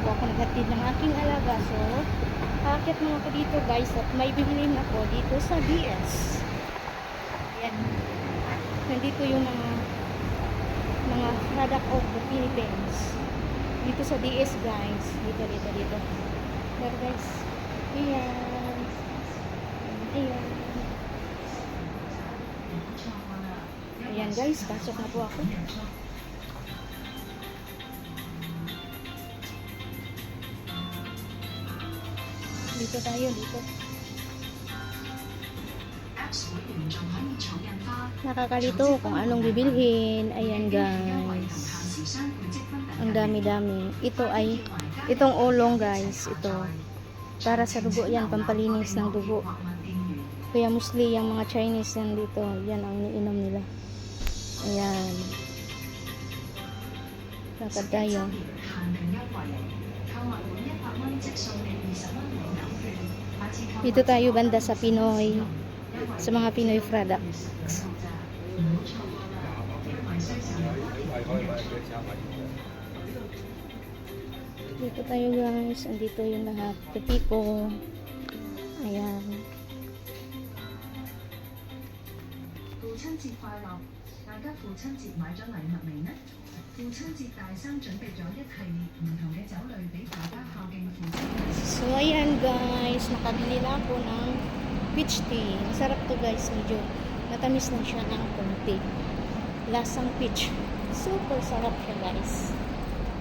po ako naghatid ng aking alaga. So, aakyat mga ako dito guys at may bibilin ako dito sa DS. Ayan. Nandito yung mga product of the Philippines. Dito sa DS guys. Dito. Pero guys, ayan. Ayan. Ayan guys, pasok na po ako. Dito tayo, dito. Nakakalito kung anong bibilhin. Ayan guys. Ang dami-dami. Itong ulong guys. Ito. Para sa dugo yan. Pampalinis ng dugo. Kaya mostly yung mga Chinese yan dito. Yan ang iniinom nila. Ayan. Lakad tayo. Dito tayo banda sa Pinoy. Sa mga Pinoy products. Dito tayo guys. Andito yung lahat. Tipo. Ayan. 父親節快樂！大家父親節買咗禮物未呢？父親節大生準備咗一系列唔同嘅酒類俾大家孝敬父親。So ayan guys, nakabili na ako ng peach tea. Masarap to guys, medyo matamis lang siya ng konti. Lasang peach. Super sarap siya guys.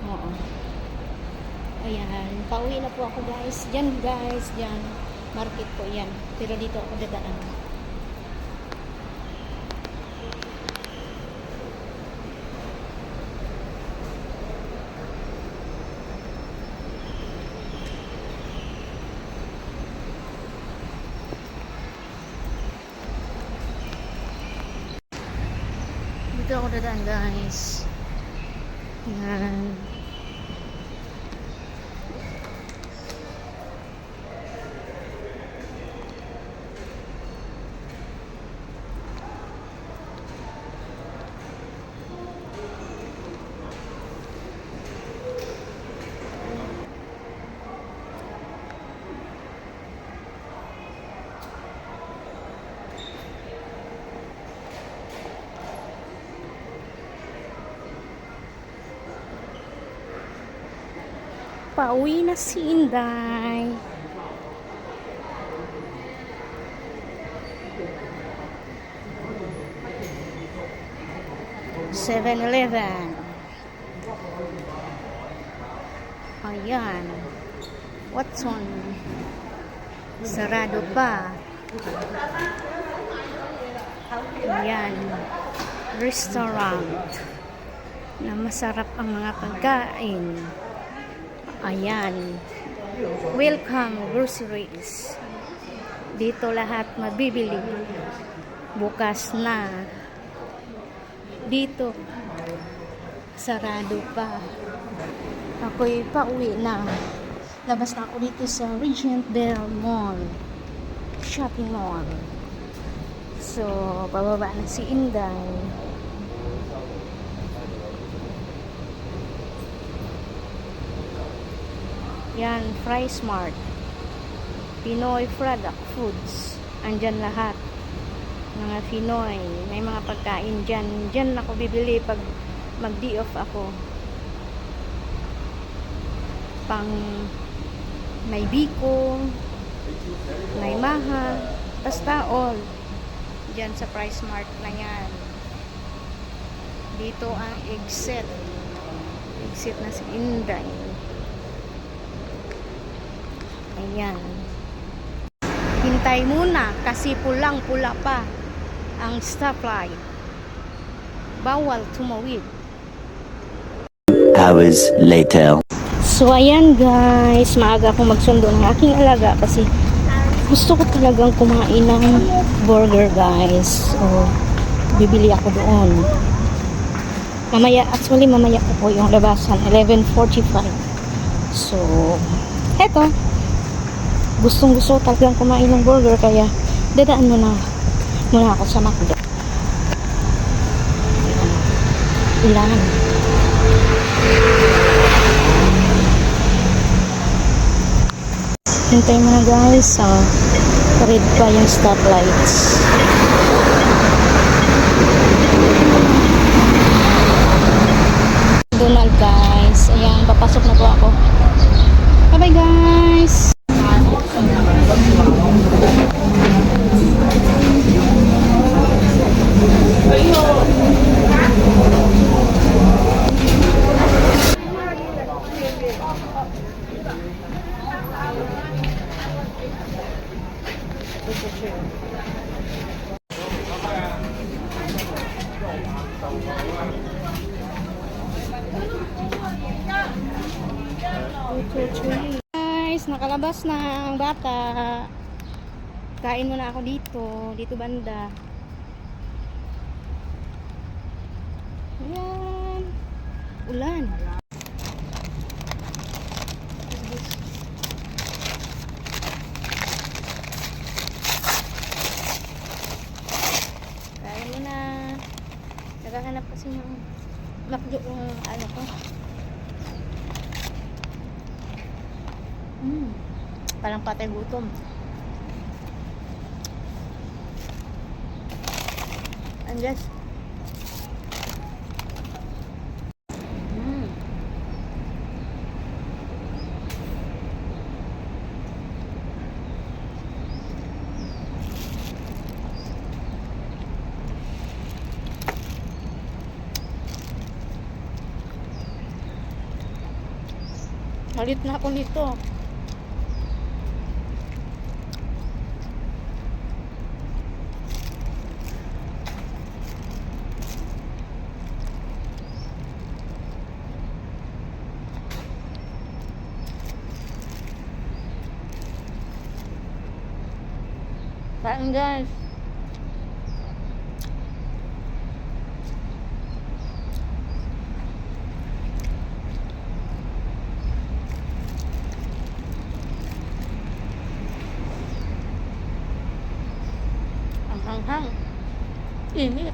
Oo. Ayan, pauwi na po ako guys. Diyan guys, diyan. Market po yan. Pero dito ako dadaan. Dito ako dadaan guys. Yan. Pauwi na si Inday. (7-Eleven). Ayan. Watson. Sarado pa. Ayan. Restaurant. Na masarap ang mga pagkain. Ayan. Welcome groceries. Dito lahat mabibili. Bukas na. Dito sarado pa. Ako'y pauwi na. Labas na ako dito sa Regent Del Mall. Shopping mall. So, pababa na si Inday. Yan, Fry Smart. Pinoy product foods. Andyan lahat. Mga Pinoy. May mga pagkain dyan. Dyan ako bibili pag mag-day off ako. Pang may biko, may maha, basta all. Dyan sa Fry Smart na yan. Dito ang exit. Exit na si Inday. Ayan. Hintay muna kasi pulang-pula pa ang stoplight. Bawal tumawid. Hours later. So ayan guys, maaga akong magsundo ng aking alaga kasi gusto ko talagang kumain ng burger guys. So bibili ako doon. Mamaya pa po yung labasan, 11:45. So eto, gustong-gusto talagang kumain ng burger kaya dadaan muna ako sa McDo. Ilan? Hintay mo na guys. Red pa yung stoplights. Donald guys. Ayan, papasok na po ako. Bye bye guys. Guys, nakalabas na ang bata. Kain muna ako dito banda. Ayan. Ulan. Kain muna. Naghahanap kasi ng makjo yung ano ko. Parang patay gutom. Anjas. Malit na ako nito. Kain guys. Ang hanghang. Init.